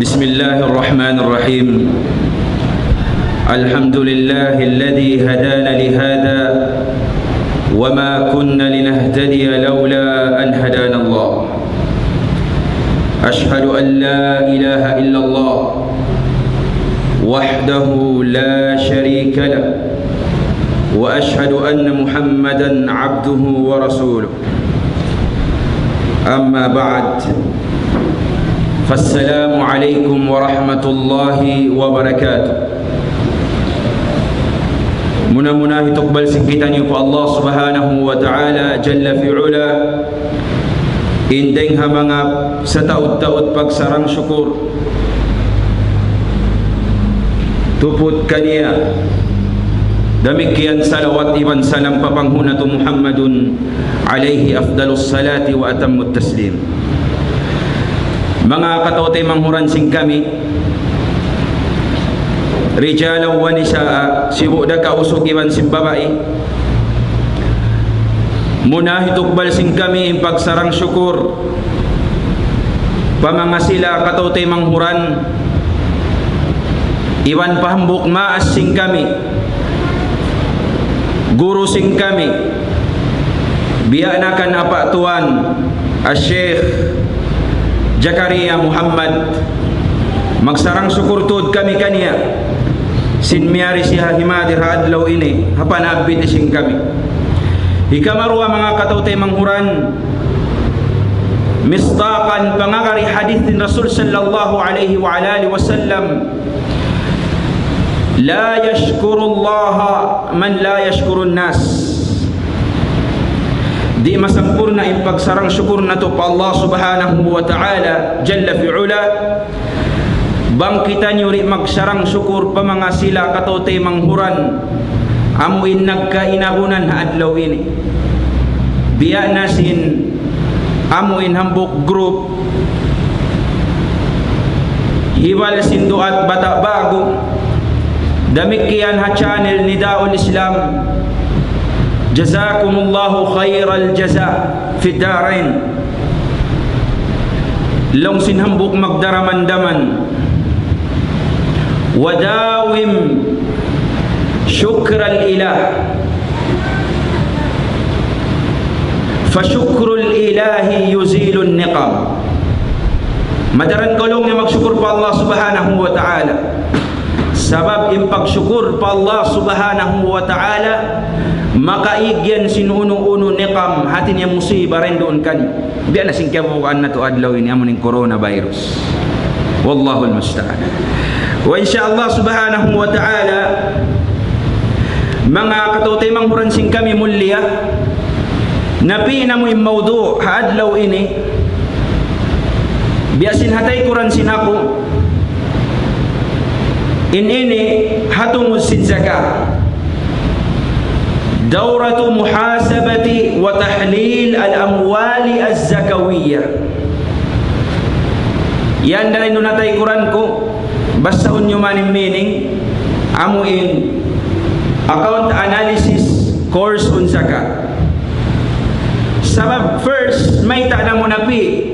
بسم الله الرحمن الرحيم. الحمد لله الذي هدانا لهذا وما كنا لنهتدي لولا أن هدانا الله. أشهد أن لا إله إلا الله وحده لا شريك له وأشهد أن محمدا عبده ورسوله. أما بعد فالسلام عليكم ورحمة الله وبركاته. Mudah-mudahan itukbal singkitan niyo po Allah subhanahu wa ta'ala jalla fi'ula. Indeng hamangap sa taud-taud pagsarang syukur tuput kaniya demikian salawat iban salam papanghunatu Muhammadun alaihi afdalus salati wa atammut taslim. Mga katotay manghuran sing kami rijalaw wa nisaa sibuda kausog iban sing babae muna hitukbal sing kami pagsarang syukur pamangasila katotay manghuran iwan pahambuk maas sing kami guru sing kami bianakan apa tuan Syekh Jakaria Muhammad magsarang syukur tud kami kaniya sin miyari siya himadir adlaw ini hapan abit sing kami hikamarwa mga katautay manghuran mistaqan pangagari hadith din Rasul sallallahu alaihi wa alihi wasallam la yashkurullaha man la yashkurun nas. Di masampurna ipagsarang syukur na to pa Allah subhanahu wa ta'ala jalla fi'ula bangkitan yuri magsarang syukur pa mga sila katote manghuran amuin nagkainabunan na adlaw ini biya nasin amuin hambuk group hiwal sindu at bata bago damikian ha channel ni Daul Islam. Jazakumullahu khairal jaza fi darain. Long sinhambuk magdaramandaman wadawim syukral ilah fasyukrul ilahi yuzilun niqam. Madaran kolong na magsyukur pa Allah subhanahu wa ta'ala sabab impagsyukur pa Allah subhanahu wa ta'ala makaigyan sinuno-uno niqam hatin yang musibah rin doon kan biya na singkabukaan na to adlaw ini amuning coronavirus wallahul musta'an. Wa insyaallah subhanahu wa ta'ala mga katutay manghuran sing kami mulia napi na mo yung mawdu ha adlaw ini biya sinhatay kuran sinako ini hatungud sin zakat دورة محاسبة وتحليل الأموال الزكوية. Yan dalay nunatay Quran ko basta unyo maning meaning amuin account analysis course on zakat. Sabab first may ta na mo napi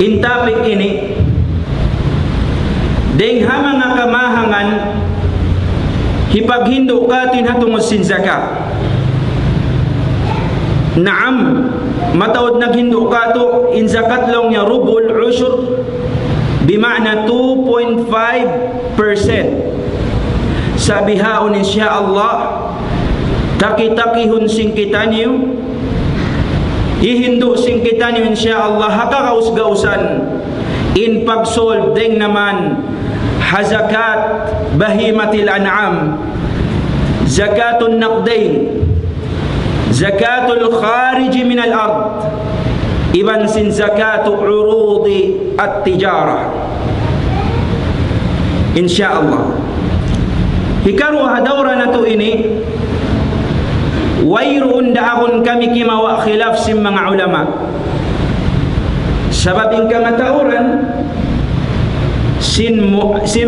in topic ini ding hamang nga kamahangan hipaghindo katin hatungod sin zakat. Naam matawad naghindo kato in zakat long nya rubul ushur bima'na 2.5%. Sabihaon insyaallah taki-takihon sing kita niyo ihindo sing kita niyo insyaallah hakakausgausan in pagsolve ding naman hazakat bahimatil an'am zakatun naqdain zakatul kharij min al-ard iban sin zakatu urudi at-tijarah insyaallah. Hikaru hadawra na to ini wayroon daakon kami kimawa khilaf sim mga ulama sabab in kamatauran sin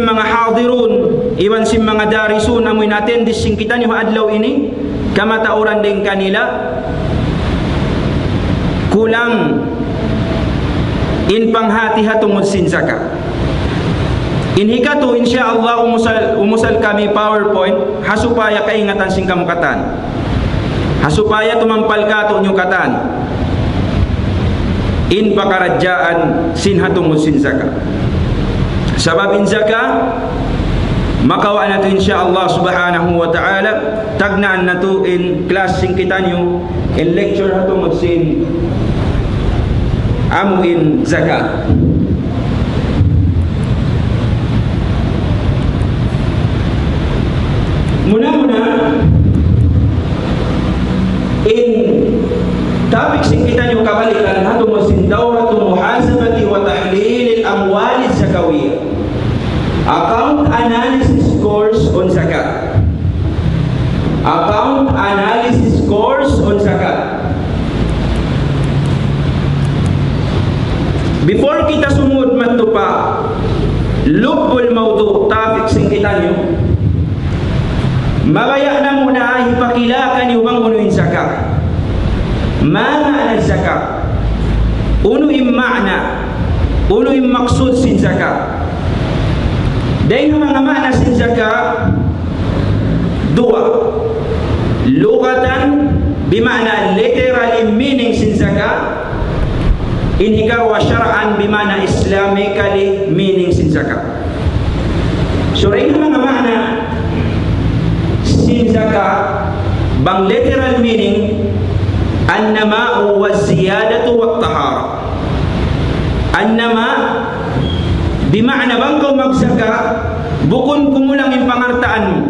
mga hadirun iwan sin mga darisun amoy natin dising kita niyo adlaw ini kamatauran din kanila kulang in panghati hatungod sin zakat. Inhikatu insyaallah umusal kami PowerPoint hasupaya kaingatan sing kamukatan. Hasupaya tumampal ka to nyukatan. In pakarajaan sinhatungod sin zaka. Sabab in zaka makawa na to insyaallah subhanahu wa ta'ala tagnaan na to in class sing kita nyo in lecture hatungod sin amu in zaka. Muna-muna in topic sing kita nyo kabalikan hatungod sin dawratu muhasabati wa tahlil al-amwal az-zakawiyah, account analysis course on zakat. Account analysis course on zakat. Before kita sumud matupa lubbul mawdu topic sing kita nyo, magaya na muna hipakilakan yung bang unuin zakat. Mana ang zakat? Unuin ma'na, unuin maksud sin zakat. Dahil mga makna sin zakat dua, lugatan bimana literally meaning sin zakat, inhikar wa syar'an bimana islamically meaning sin zakat. So rin mga makna sin zakat bang literal meaning annama wa ziyadatu wa tahara. Annama bima'na bang kau magsaka bukon kumulang yung pangartaan mo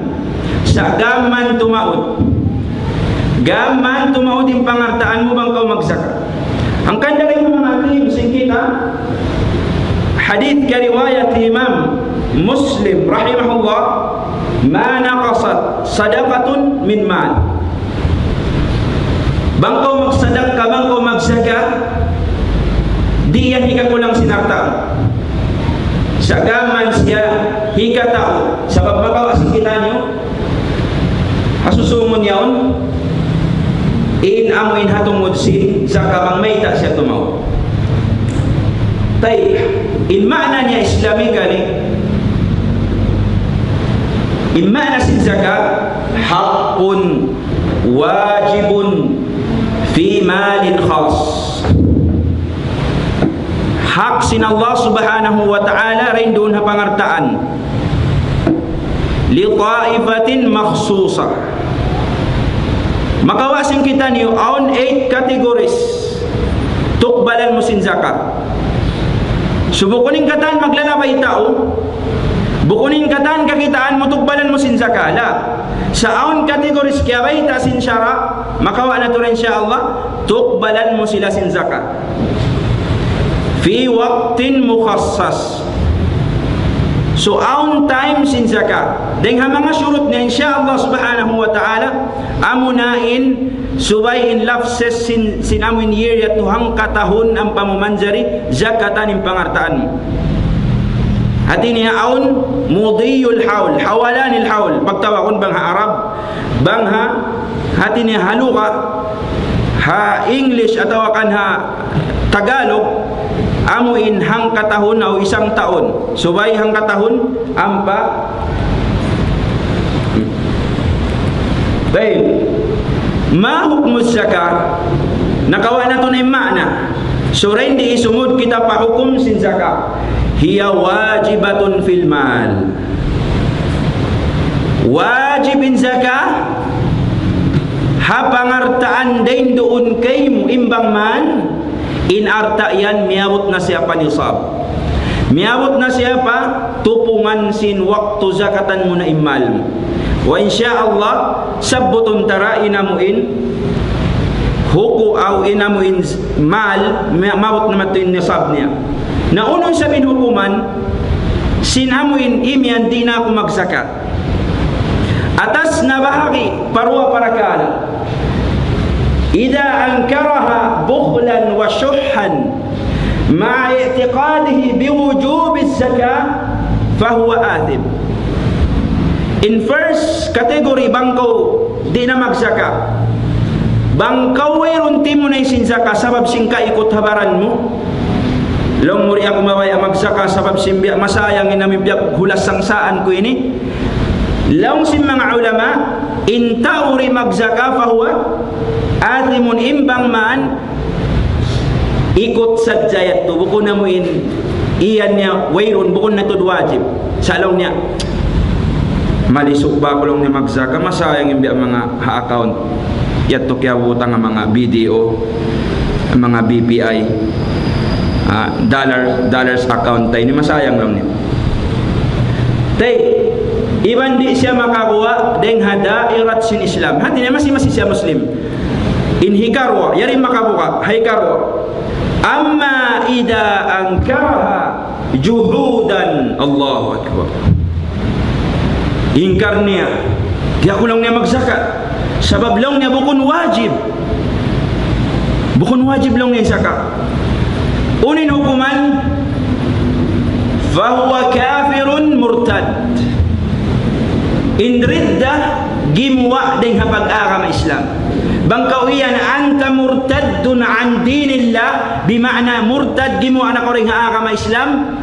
sa gaman tumaod yung pangartaan mo bang kau magsaka. Ang kanda kayo mga atim sing kita hadith ka riwayat Imam Muslim rahimahullah, ma naqasat sadaqatun min mal, bang kau magsadak ka bang kau magsaka di yan hikakulang sinartaan sa gaman siya hikatao sabab makawasin kita nyo asusumon yaon in amuin hatungod sin sa kabang mayta siya tumaw. Tay in makna niya islamically, in makna sin zakat haqqun wajibun fi malin khas. Hak sin Allah subhanahu wa ta'ala rin doon na pangartaan li ta'ifatin makhsusa. Makawasin kita niyo on 8 categories tukbalan mo sin zakat. Subukunin katan maglalabay tao, bukunin katan kakitaan mo tukbalan mo sin zakat. Sa on categories kaya bay ta sin syara makawa na to rin insya Allah tukbalan mo sila sin zakat fi waqtin mukhassas. So on time sin zakat dengan mga syurut na insyaallah subhanahu wa ta'ala amunain subay in lafses sin amin year ya tuhang katahon ang pamumanjari zakatan in pangartaan mo. Hati niya aun mudiyul haul, hawalanil haul, pagtawakon bang ha Arab bang ha hati niya haluka ha English atawakan ha Tagalog amuin hang katahon o isang taon. Subay hang katahon ampa baik ma hukmus zakat nakawa na to na makna. So rin di isumud kita pa hukum sin zakat hiya wajibatun fil mal. Wajibin zakat hapangartaan din doon kay mo imbang man in arta yan miabot na siapa nisab, miabot na siapa tupungan sin waktu zakatan mo na imal mo. Wa insyaallah sabbutun tara inamuin huku au inamuin mal miabot na matuin nisab niya na unong sabihin hukuman sinamuin imyan di na ako magzakat atas na bahagi parwa parakala إذا أنكرها بخلا وشحا مع اعتقاده بوجوب الزكاة فهو آثم. In first category bangko di na magsaka bangkaw mayroon timo na isin zaka sabab sing kaikot habaran mo long muri ako mawaya magsaka sabab simbiya masayang inamibyak hulas sangsaan ko ini. Long sim mga ulama intauri magsaka fahuwa athimun imbang man ikot sadyayat to bukun na mo iyan niya wayrun bukun na to wajib salong niya malisok ba ko lang niya magsaka masayang imbiya mga ha-account yato kaya butang mga BDO mga BPI dollars account tayo ni masayang lang niya tay iban di siya makakuha deng hadairat sin Islam hati niya masih siya Muslim in hikarwa yari makabuka hikarwa amma ida angkaraha juhudan Allahu Akbar ingkar niya dia kulang niya magzakat sabab lang niya bukun wajib lang niya zakat unin hukuman fahuwa kafirun murtad in riddah gimwa deng hapag-agama Islam bangkawiyan anta murtaddun an dinillah bima'na murtad gimwa anak orang agama Islam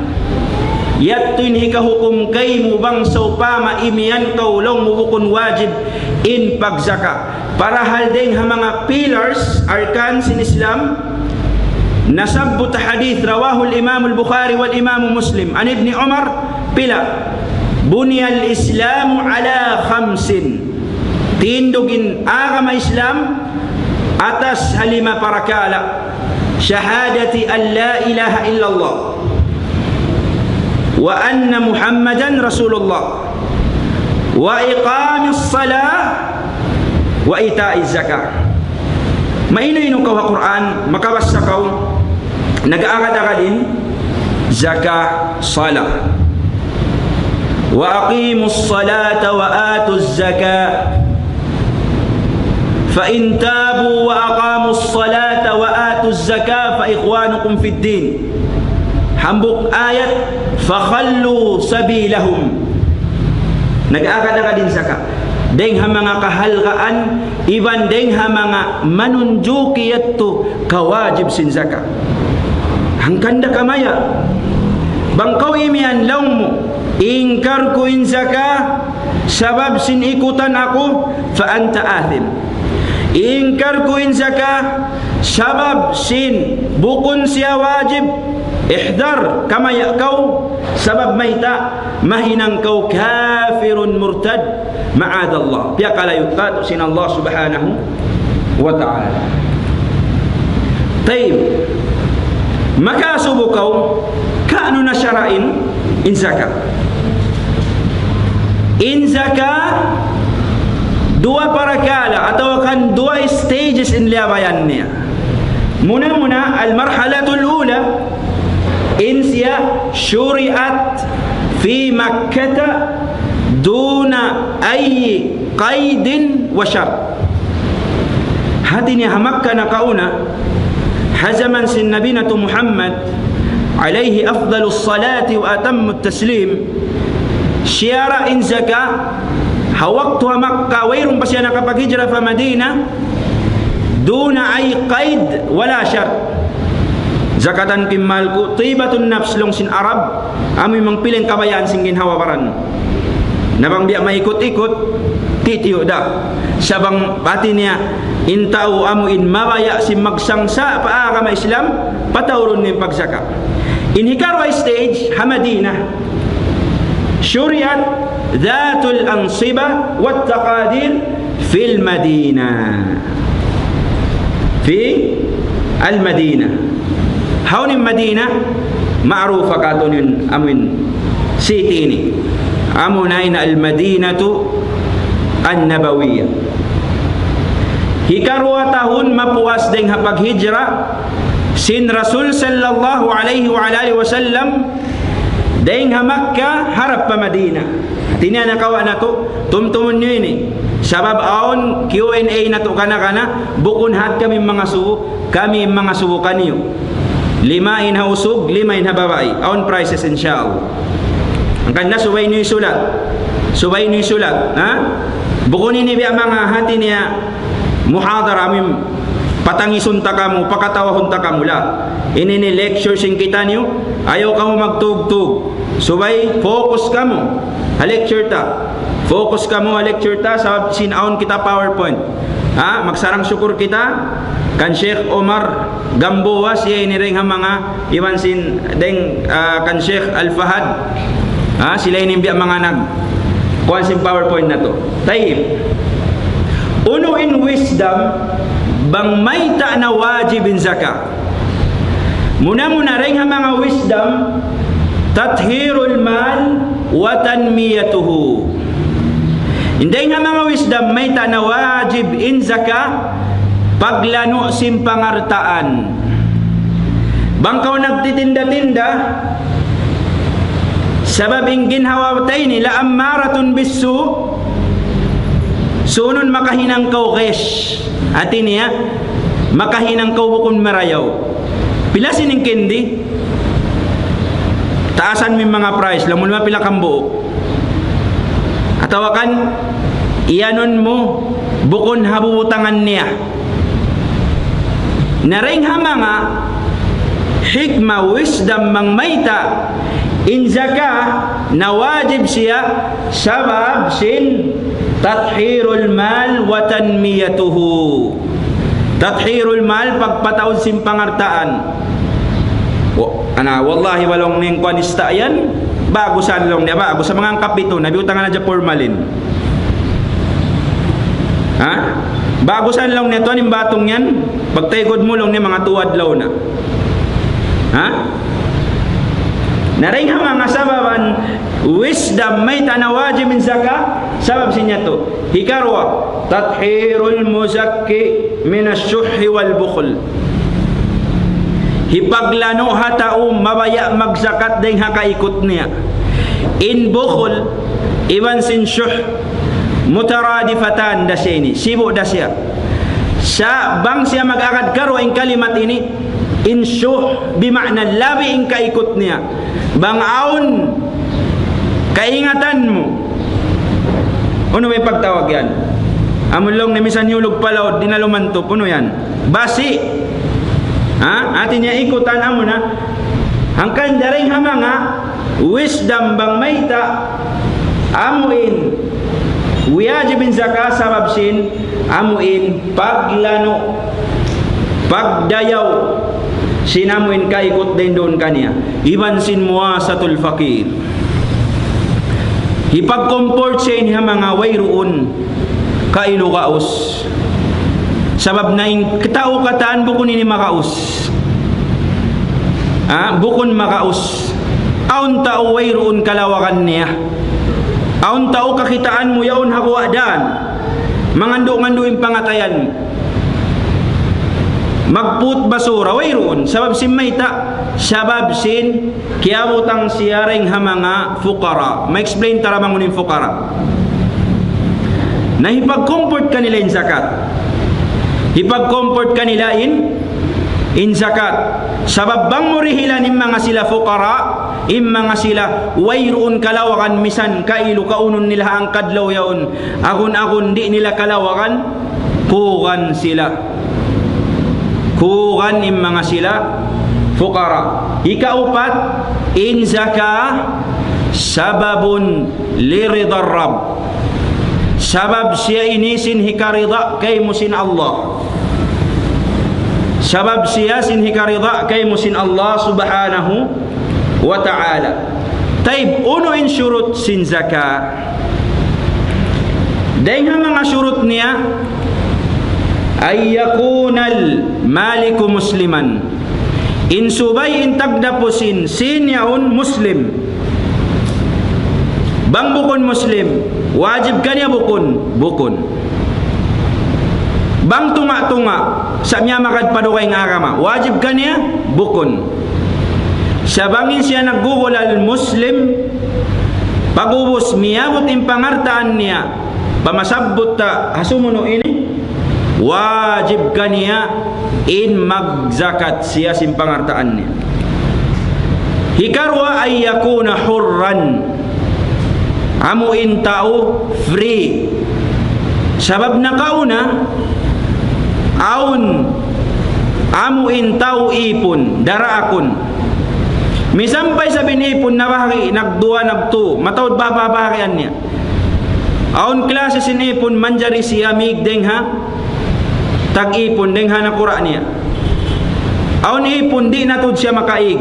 yattuin hikahukum kay mo bang saupama imian kaulong mubukun wajib in pagzaka para haldeng ha mga pillars arkan sin Islam nasabbut hadith rawahu al-imam al-Bukhari wal imam Muslim an ibni Umar pila bunyal islamu ala khamsin tindugin agama Islam atas halima parakala syahadati an la ilaha illallah wa anna Muhammadan Rasulullah wa iqamis salah wa ita'iz zakah maino-ino kau Quran makabasa kau nag-aagad-agadin zakah salah wa aqimus salata wa atuz zakah fa in tabu wa aqamus salata wa atuz zakah fa ikhwanukum fid din hambuk ayat fakhallu sabilahum nag-aagad din zakat deng ha mga kahalgaan iban deng ha mga manunjuki yatto kawajib sin zakat hangkanda kamaya bangkaw imian laung mo ingkar ko in zakat sabab sin ikutan ako fa anta athim ingkar ko in zakat sabab sin bukun siya wajib ihdar kamaya kau sabab maita mahinang kau kafirun murtad ma'adallah pia kalayutat sin Allah subhanahu wa ta'ala taib maka subuh kau kaanu na syara'in in zakat dua parakala atau kan dua stages in liabayannya muna al-marhalatul ula in siya syuriat fi Makkah duna ay qaidin wa syar hati ni Makkah na kauna hazaman sin nabinatu Muhammad alaihi afdalus salati wa atammut taslim syara in zakah hawaktu Makkah wairun pa siya nakapaghijra fa Madinah duna ay qaid wala syar zakatan kimalku tibatun nafs long sin Arab amoy mang piling kabayaan sing ginhawaparan nabang biya maikot-ikot titiyo da sabang pati niya intao amo in mabaya si magsangsa pa agama Islam patawron ni pagsaka in hikarwa stage Hamadina syuriat dhatul ansiba wat taqadir fil Madinah fi al-Madinah hawnin Madinah ma'rufa katunin amin city ini amunain al-Madinatu an-Nabawiyah hikarwa tahun mapuas deng hapag hijra sin Rasul sallallahu alaihi wa alihi wasallam deng ha Makkah harap pa Madinah tinya nakawa nato tumtumun nyo ini sabab aon Q&A nato kana bukun hat kami mga subu kanyo 5 inhausog 5 inhababay aon prices insyaallah ang kanda subay ni sulat ha bukun ini biya mga hati niya muhadara amim patangison ta kamo, pakatawahon ta kamo la. Ini ni lecture sing kita niyo, ayaw kamo magtugtog. Subay focus kamo. Lecture ta. Focus kamo lecture ta sa sinaon kita PowerPoint. Magsarang syukur kita kan Sheikh Omar Gamboa siya iniring ha mga iwan sin deng kan Sheikh Al Fahad. Sila inimbiya mga kuan sin PowerPoint na to. Tayyib. Uno in wisdom bang may ta na wajibin zakah. Muna ring ha mga wisdom tathhirul mal wa tanmiyatuhu. Hindi nga mga wisdom may ta na wajib in zakah paglano sim pangartaan. Bangkaw nagtitinda-tinda sababing ginhawatay nila ammaratun bisu sunon makahinang kaw kesh ati niya makahinang kaw bukon marayaw pila sining kendi taasan mi mga price lamon mapila kang buok atawakan iyanon mo bukon habubutangan niya naring ha mga hikma wisdom mang mayta in zakah na wajib siya sabab sin tathhirul mal wa tanmiyatuhu. Tathhirul mal pagpataod sin pangartaan. Wallahi walong ning kwanista yan bago sa long niya bago sa mga kapito nabiutangan na dyan formalin. Bago sa long nito ning batong yan pagtaygod mo long ni mga tuwadlaw na. Naring mga sababan wisdom may tanawajib min zakah sabab sinya to hikarwa tathhirul muzakki min asy-syuhhi wal bukhl hipaglano hatao mabaya magzakat ding hakaikot niya in bukhl iwan sin syuh mutaradifatan dasini sibo dasya sa bang siya mag-agad karo ang kalimat ini in syuh bimakna labi ang kaikot niya bangaon kaingatan mo ano may pagtawag yan amulong na misan yulog palaw dinalumanto puno yan basi atin niya ikutan amo na hangkan daring hamanga wisdom bang mayta amuin wajibin zakah sabab sin amuin paglano pagdayaw sinamuin kaikot din doon kaniya iban sin muasatul fakir hipag-comport siya niya mga wayroon kailukaos sabab na yung katao kataan bukon ini makaos bukon makaos aun tao wayroon kalawakan niya aun tao kakitaan mo yaon hakuadaan mangando-ngando yung pangatayan mo magput basura wayroon sabab sin mayta sabab sin kiabutang siyaring ha mga fukara ma-explain tara mangunin fukara na hipag-comfort kanila in zakat hipag-comfort kanila in zakat sabab bang murihilan in mga sila fukara in mga sila wayroon kalawakan misan kailu kaunon nila ang kadlaw yaon agun di nila kalawakan kugan sila kugan im mga sila fukara ikaupat in zakah sababun liridar rab sabab siya inisin hikarida kay musin Allah sabab siya sin hikarida kay musin Allah subhanahu wa ta'ala taib uno in syurut sin zakah dahil mga syurut niya ay yakunal maliku musliman in subay in tagdapusin sin yaun muslim bang bukon muslim wajib kanya bukon bang tunga sa miya makadpadukay ng agama wajib kanya bukon sa bangin siya naggugol al muslim pagubos miyabot in pangartaan niya pamasabot ta hasumuno ini wajib kaniya in magzakat siya sin pangartaan niya hikarwa ay yakuna hurran amuin tao free sabab na kauna aun amuin tau ipon daraakon misampay sa binipon na bahagi nagduwa nagtu matawad bababarian niya aon klase sinipon manjari siya migdeng ha tag-ipon deng ha na kura niya aon ipon di natud siya makaig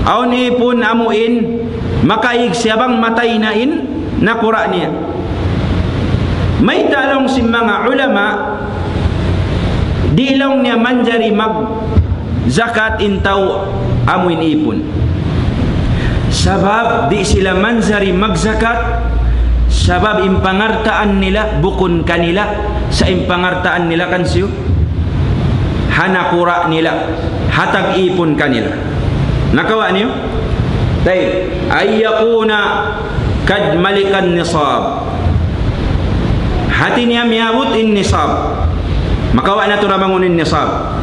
aon ipon amuin makaig siya bang matay nain na kura niya may talong si mga ulama di lang niya manjari mag zakat intaw amuin ipon sabab di sila manjari mag zakat sabab impangartaan nila bukon kanila sa impangartaan nila kansiyo hanakura nila hatag ipon kanila nakawa niyo tay ayyakuna kad malikan nisab hati niya miabot in nisab makawa na ito namangunin nisab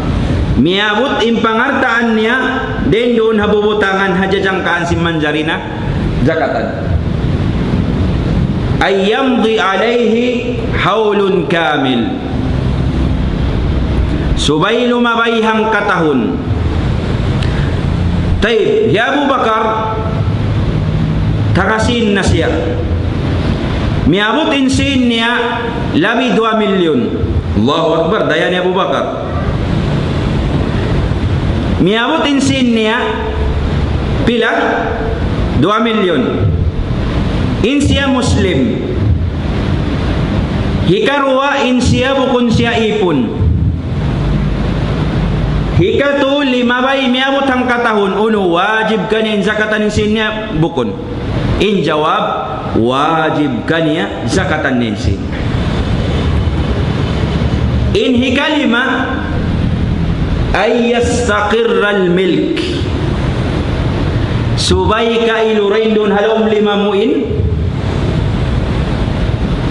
miabot impangartaan niya den doon habubutangan hajajangkaan si manjarina zakatan ay yamdi alayhi haulun kamil subay lumabayhang katahon taib ya Abu Bakar takasin na siya miabot insin niya labi 2 milyon Allahu Akbar daya ni Abu Bakar miabot insin niya pila 2 milyon insiya muslim hikarwa insiya bukon siya ipon hikatu limabay miabot ang katahon uno wajib kanin zakatan insin niya bukon in jawab wajib kaniya zakatan insin in hikalima ay yastaqirral milk subay ka ilurain doon halom lima muin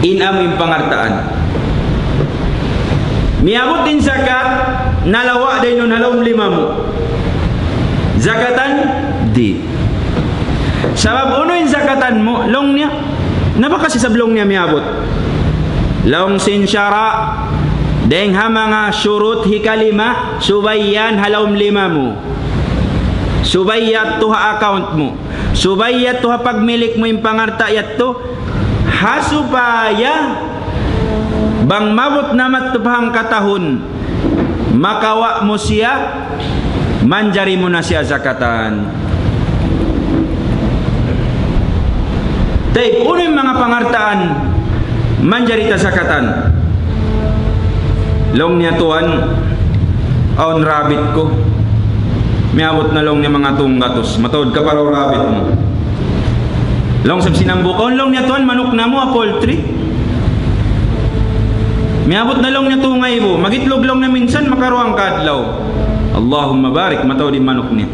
in aming pangartaan miabot din zakat nalawa din doon halom lima mu zakatan di sabab uno in zakatan mo long niya napakasi sa blong niya miabot long sinsyara deng ha mga syurut hikalima subayyan halawm lima mo subayyat to ha account mo subayyat to ha pagmilik mo yung pangarta yat to hasupaya bang mabot na matupahang katahon makawa mo siya manjari mo na siya zakatan tayo uno yung mga pangartaan manjari ta zakatan long niya tuan on rabbit ko miabot na long niya mga tunggatos matawad ka para rabbit mo long sab sinambukon long niya tuan manok na mo a poultry miabot na long niya tungay mo magitlog long na minsan makaruang kadlaw Allahumma barik matawad din manok niya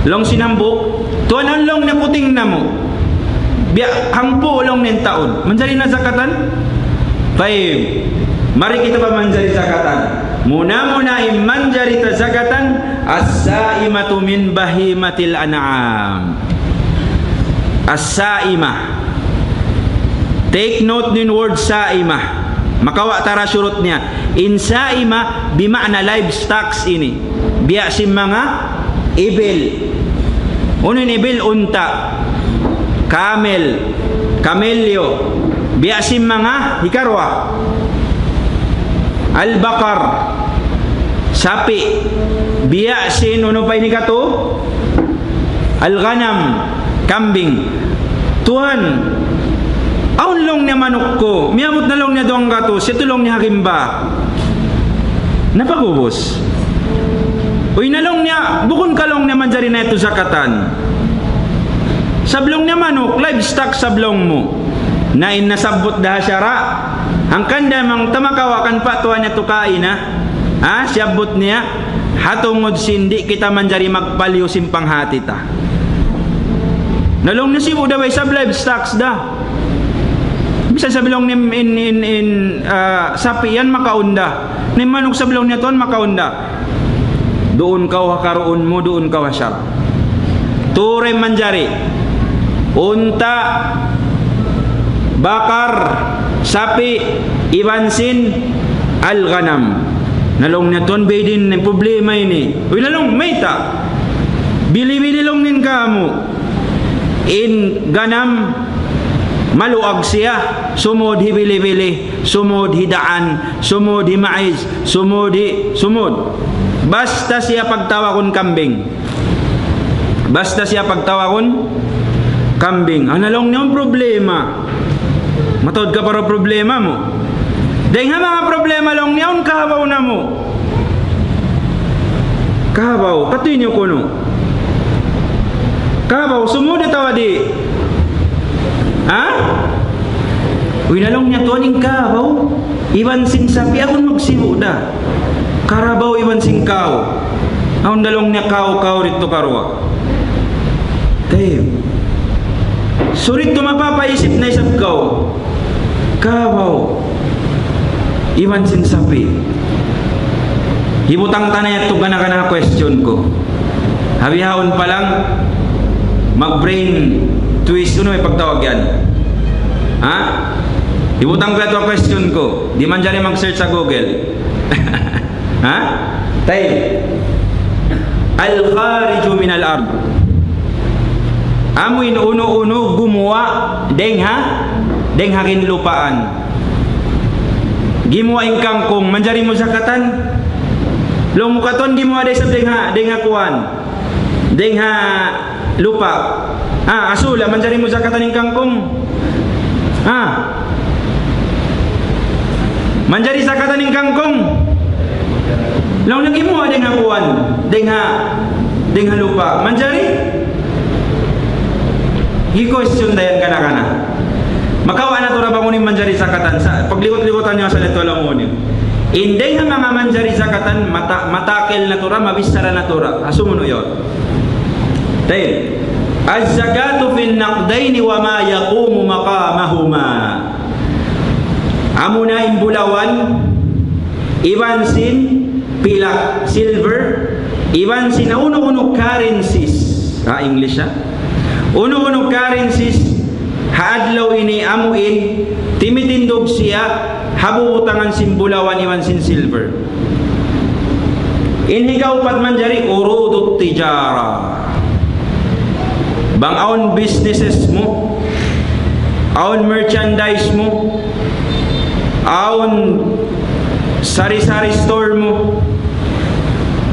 long sinambuk tuan on long na puting na mo biya hangpo long nen taon manjari na zakatan 5 mari kita manjari zakatan muna manjari ta zakatan as-saimatu min bahimatil an'am as-saimah take note din word saimah makawa tara syurut niya in saimah bimakna livestock ini biya si mga ibil unin ibil unta camel camelyo biya si mga hikarwa al-bakar sapi biya sin uno pa ini kato al-ghanam kambing tuhan aun long niya manok ko miabot na long niya doang gato siya tulong niya hakimba napagubos uy nalong niya bukon kalong niya manjari na ito zakatan sablong niya manok livestock sablong mo na inasabot dah syara ang kanda mang tamakawakan pa tuwa niya tukain ha siyabot niya hatungod sindi kita manjari magpaliw simpang hati ta nalong niya sibo daway sab livestock da bisa sablong ni sapi yan makaunda ni manok sablong niya tuwan makaunda doon kau hakaroon mo doon kau hasyara ture manjari unta bakar sapi ibansin al-ghanam Nalong na ton bedin ng problema ini. Uy nalong may ta. Bili-bili long nin ka mo. In ganam maluag siya. Sumod hi bili-bili, sumod hi daan, sumod hi mais, sumod. Basta siya pagtawa kon kambing. Basta siya pagtawa kon kambing. Nalong niya ang problema. Matod ka para problema mo. Dahil nga mga problema lang niyaon, kahabaw na mo. Kahabaw, katoy niyo ko no. Kahabaw, sumuda tawa di. Ha? Uy, nalong niya to aning kahabaw. Iwan sing sapi, akong magsibo da. Karabaw, iwan sing kao. Akong dalong niya kao rito karwa. Tayo. Surit ko mapapaisip na isap kao. Kahabaw. Iwan sin sapi. Hibutang tanay ito kana question ko. Habihawon pa lang mag-brain twist. Ano may pagtawag yan? Ha? Hibutang ko ito question ko. Di man dyan mag-search sa Google. Ha? Tay. Al-khariju min al-ard. Amoy uno-uno gumawa deng hakin lupaan. Gimuaing kangkong manjari mo sakatan. Long mukaton gimuha day sa dengha kuan. Dengha lupa. Asula manjari mo sakatan ing kangkong. Manjari sakatan ing kangkong. Long nagimuha dengha kuan. Dengha lupa. Manjari. Gi-question dayan kana. Makawa na to ra bangunin manjari sakatan sa paglikot-likotan niyo sa leto lamunin. Inday nga mga manjari sakatan matakil na to ra mabisara na to ra. Asumuno yon. Tay. Az-zakatu fil naqdain wa ma yaqumu maqamahuma. Amuna imbulawan iwansin pilak silver iwansin uno-uno currencies. English ha? Uno-uno currencies haadlaw ini amuin timitindog siya habuutangan simbulawan iwan sin silver inhigaw pat manjari urudut tijara bang aon businesses mo aon merchandise mo aon sari-sari store mo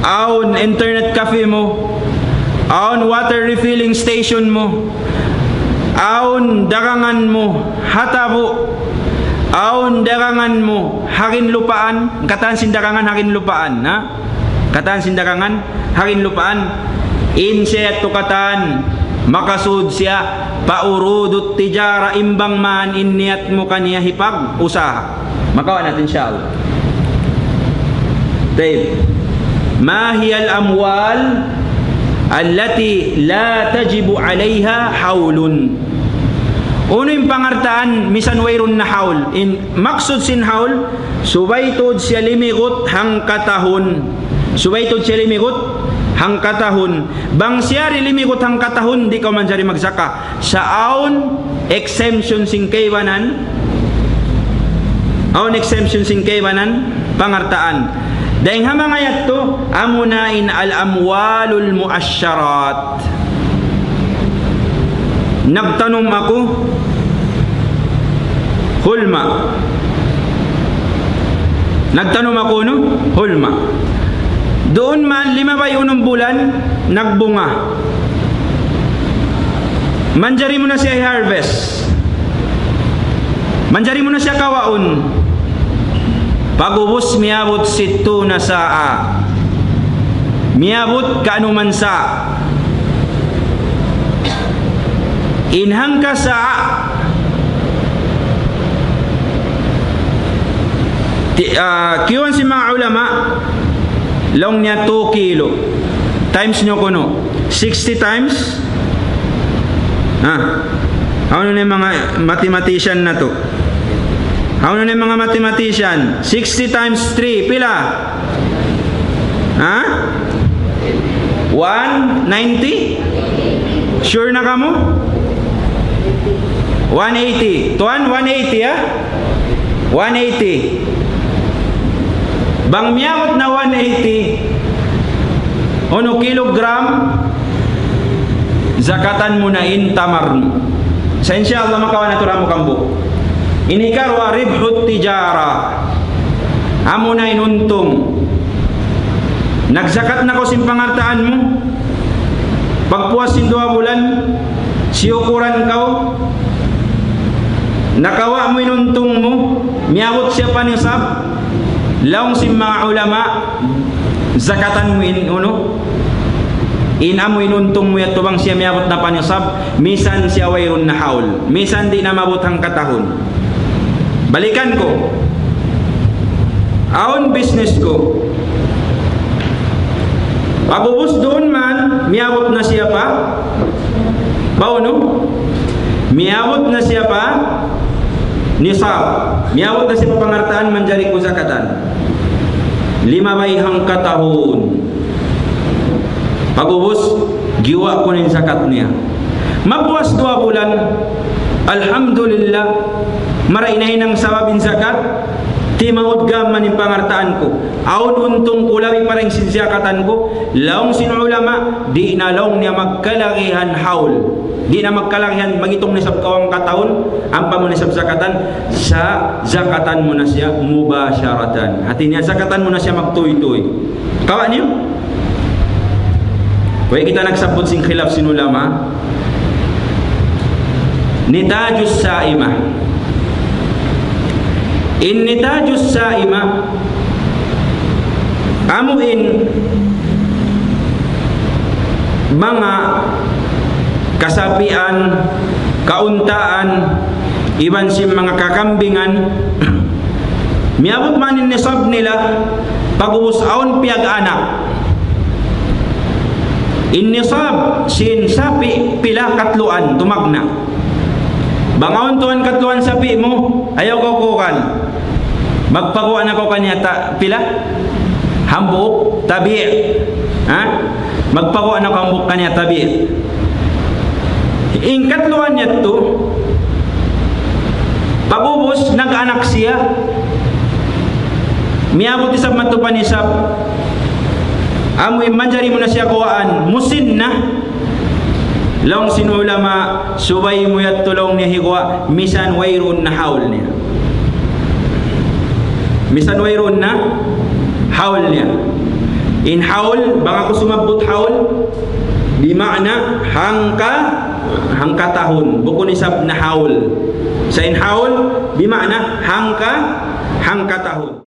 aon internet cafe mo aon water refilling station mo aon dagangan mo hatabo aon dagangan mo hakin lupaan kataan sindagangan hakin lupaan kataan sindagangan hakin lupaan inset to kataan makasud siya paurudut tijara imbang man inniat mo kaniya hipag usaha makawa natin siya Dave ma hiya al-amwal allati la tajibu alaiha haulun. Uno yung pangartaan misan wayron na haul maksud sin haul subaytod siya limigot hang katahon hang katahon bang siya limigot hang katahon di ka man jari magsaka sa aon exemption sing kaywanan pangartaan dahil nga mga yato amunain al-amwalul muasyarat. Nagtanong ako hulma. Nagtanong ako no? Hulma. Doon man 5 ba yung bulan nagbunga. Manjari mo na siya i-harvest. Manjari mo na siya kawaon. Pagubos miabot sito na saa. Miabot kaanuman sa. Inhang ka sa kiwan si mga ulama long niya 2 kilo times nyo kuno 60 times ano na yung mga mathematician na to ano na yung mga mathematician 60 times 3 pila 190 sure na ka mo 180 tuan 180 180 bang miyawat na 180 ono kilogram, zakatan mo na in tamar mo. Sa inshallah makawan na turamo kambo. Inikar wa ribhut tijara. Amo na inuntong. Nagzakat na ko simpangartaan mo. Pagpuas sin 2 bulan, siukuran kau. Nakawa mo inuntong mo, miyawat siya panisab. Laong sim mga ulama, zakatan mo inamo inuntong mo at tubang siya miyabot na panisab, misan siya wayron na haul, misan di na mabutang katahon. Balikan ko, aon business ko, pagubos doon man miyabot na siya pa bauno, miyabot na siya pa nisab, miyabot na siya pa pangartaan manjari ko zakatan 5 bayhang katahon. Pagubos, giwa ko nin zakat niya. Mapuas 2 bulan, alhamdulillah, marainahin ang sawabin zakat, ti maudgam man yung pangartaan ko. Aun untong ulawi parang sinzakatan ko, laong sinulama, di na laong niya magkalakihan haul. Di na magkalakihan, magitong nisab kawang katahon, ang pamunisab zakatan, sa zakatan mo na siya mubasyaratan. Hati niya, zakatan mo na siya magtuy-tuy. Kawa niyo? Kaya kita nagsabot sing khilaf sinulama, nitajus saimah. In nitajus saimah, amuin mga kasapian, kauntaan, iban sim mga kakambingan, miabot manin nisab nila, pag-usaon piyag anak. Innisab sin sapi pila katluan tumagna. Bangaon tuan katluan sapi mo, ayaw ko kukan. Magpakuan ako kanya pila? Hambuk tabi'. Ha? Magpakuan ako hambuk kanya tabi'. In katluan niya to, pagubos nag-anak siya. Miabot isab matupan isab. Amoy manjari mo na siya kuwaan, musin na. Long sinulama, subay mo yat tulong niya higwa, misan wayrun na haul niya. Misan wayrun na haul niya. In haul, baka ko sumabot haul, di makna hangka tahun, buko nisab na haul. Sa in haul, di makna hangka tahun.